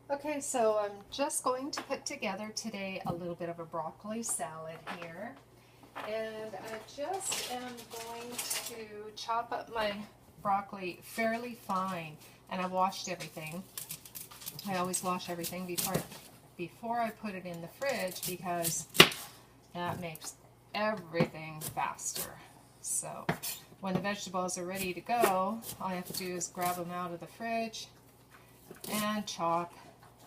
Okay, so I'm just going to put together today a little bit of a broccoli salad here. And I just am going to chop up my broccoli fairly fine. And I've washed everything. I always wash everything before I put it in the fridge because that makes everything faster. So when the vegetables are ready to go, all I have to do is grab them out of the fridge and chop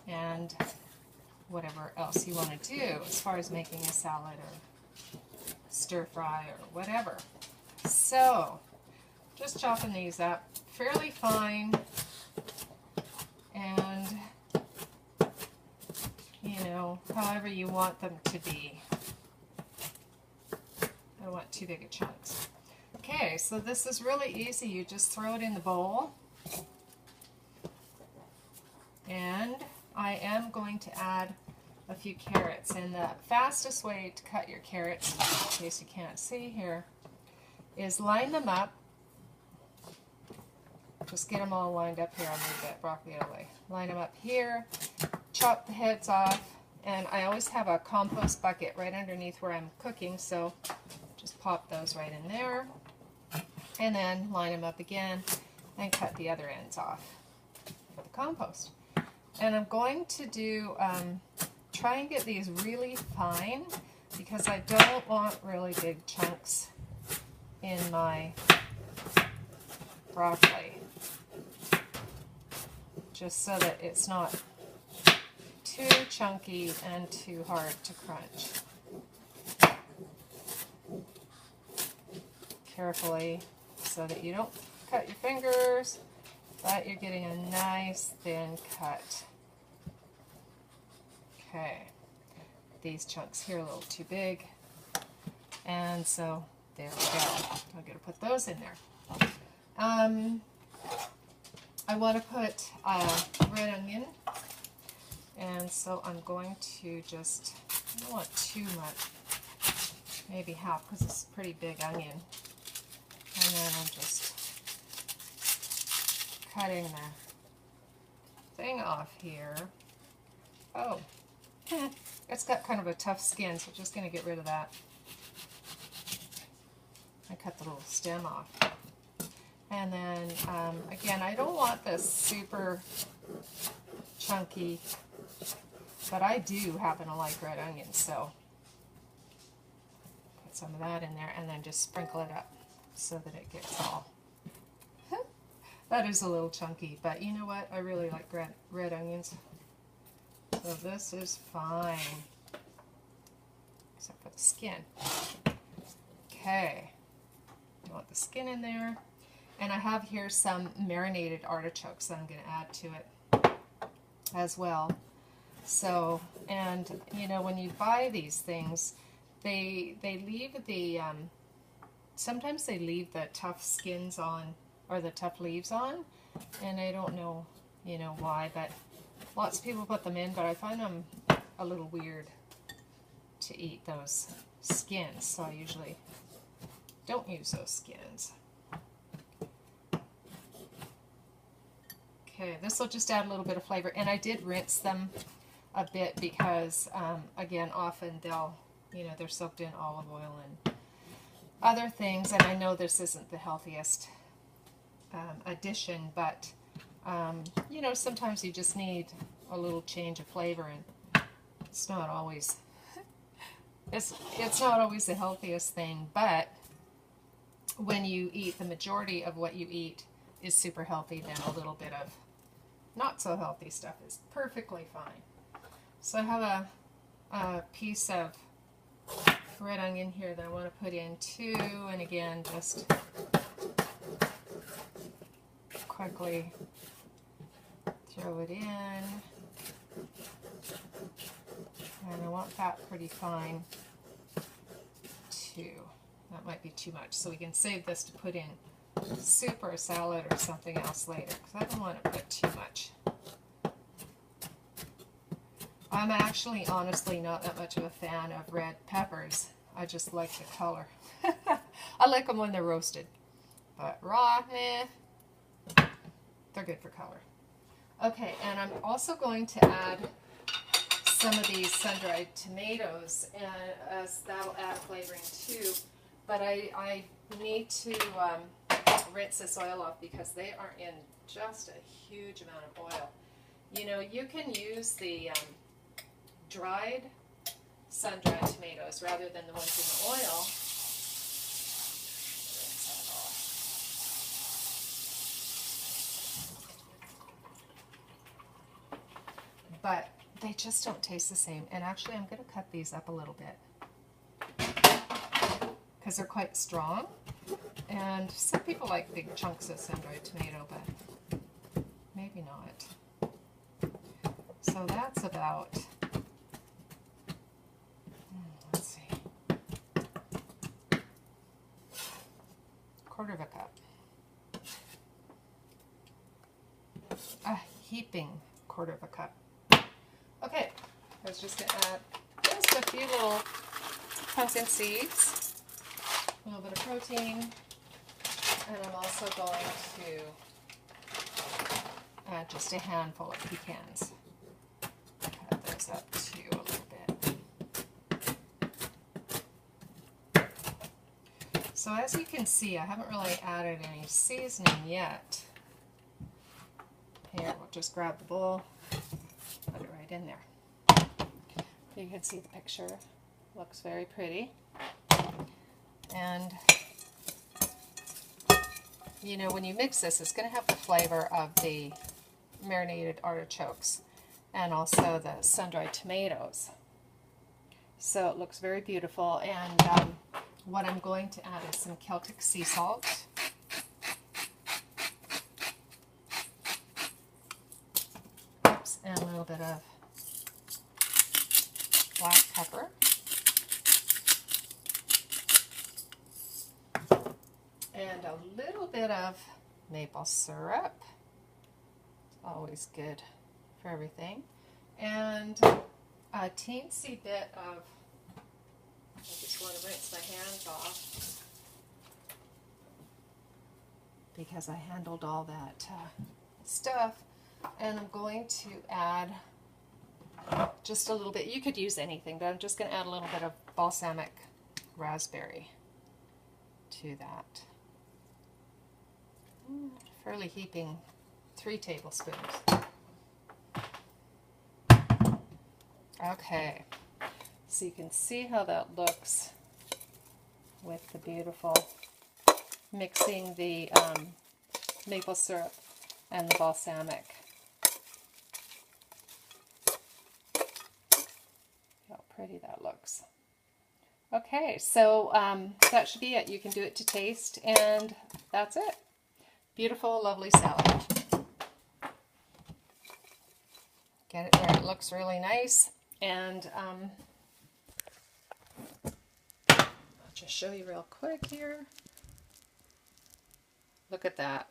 and whatever else you want to do as far as making a salad or stir fry or whatever. So just chopping these up fairly fine, and however you want them to be. I don't want too big of chunks. Okay, so this is really easy. You just throw it in the bowl, and I am going to add a few carrots, and the fastest way to cut your carrots, in case you can't see here, is line them up. Just get them all lined up here. I'll move that broccoli out of the way. Line them up here, chop the heads off, and I always have a compost bucket right underneath where I'm cooking, so just pop those right in there, and then line them up again and cut the other ends off for the compost. And I'm going to do, try and get these really fine because I don't want really big chunks in my broccoli, just so that it's not too chunky and too hard to crunch. Carefully so that you don't cut your fingers, but you're getting a nice thin cut. Okay, these chunks here are a little too big, and so there we go. I'm going to put those in there. I want to put red onion, and so I'm going to just, I don't want too much, maybe half, because it's a pretty big onion. And then I'm just cutting the thing off here. Oh, it's got kind of a tough skin, so I'm just going to get rid of that. I cut the little stem off. And then, again, I don't want this super chunky, but I do happen to like red onions, so put some of that in there and then just sprinkle it up so that it gets all. That is a little chunky, but you know what? I really like red onions. So this is fine, except for the skin. Okay, you want the skin in there. And I have here some marinated artichokes that I'm going to add to it as well. So, and when you buy these things, they leave the, sometimes they leave the tough skins on, or the tough leaves on, and I don't know, why, but lots of people put them in, but I find them a little weird to eat those skins, so I usually don't use those skins. Okay, this will just add a little bit of flavor, and I did rinse them a bit because, again, often they're soaked in olive oil and other things, and I know this isn't the healthiest addition, but, sometimes you just need a little change of flavor, and it's not always, it's not always the healthiest thing, but when you eat the majority of what you eat is super healthy, then a little bit of not so healthy stuff is perfectly fine. So I have a piece of red onion here that I want to put in too, and again, just quickly throw it in, and I want that pretty fine too. That might be too much, so we can save this to put in soup or a salad or something else later, because I don't want to put too much. I'm actually honestly not that much of a fan of red peppers. I just like the color. I like them when they're roasted, but raw, they're good for color. Okay, and I'm also going to add some of these sun-dried tomatoes, and as that'll add flavoring too. But I need to rinse this oil off because they are in just a huge amount of oil. You know, you can use the dried, sun-dried tomatoes rather than the ones in the oil. Rinse that off. But they just don't taste the same. And actually, I'm going to cut these up a little bit because they're quite strong. And some people like big chunks of sun-dried tomato, but maybe not. So that's about, let's see, 1/4 cup. A heaping 1/4 cup. Okay, I was just going to add just a few little pumpkin seeds, a little bit of protein, and I'm also going to add just a handful of pecans. Cut those up too a little bit. So as you can see, I haven't really added any seasoning yet. Here, we'll just grab the bowl. Put it right in there. You can see the picture. Looks very pretty. And you know, when you mix this, it's going to have the flavor of the marinated artichokes and also the sun-dried tomatoes. So it looks very beautiful. And what I'm going to add is some Celtic sea salt. And a little bit of black pepper. And a little bit of maple syrup. Always good for everything. And a teensy bit of, I just want to rinse my hands off because I handled all that stuff. And I'm going to add just a little bit. You could use anything, but I'm just going to add a little bit of balsamic raspberry to that. Fairly heaping 3 tablespoons. Okay, so you can see how that looks with the beautiful mixing the maple syrup and the balsamic. How pretty that looks. Okay, so that should be it. You can do it to taste, and that's it. Beautiful, lovely salad. Get it where it looks really nice, and I'll just show you real quick here. Look at that.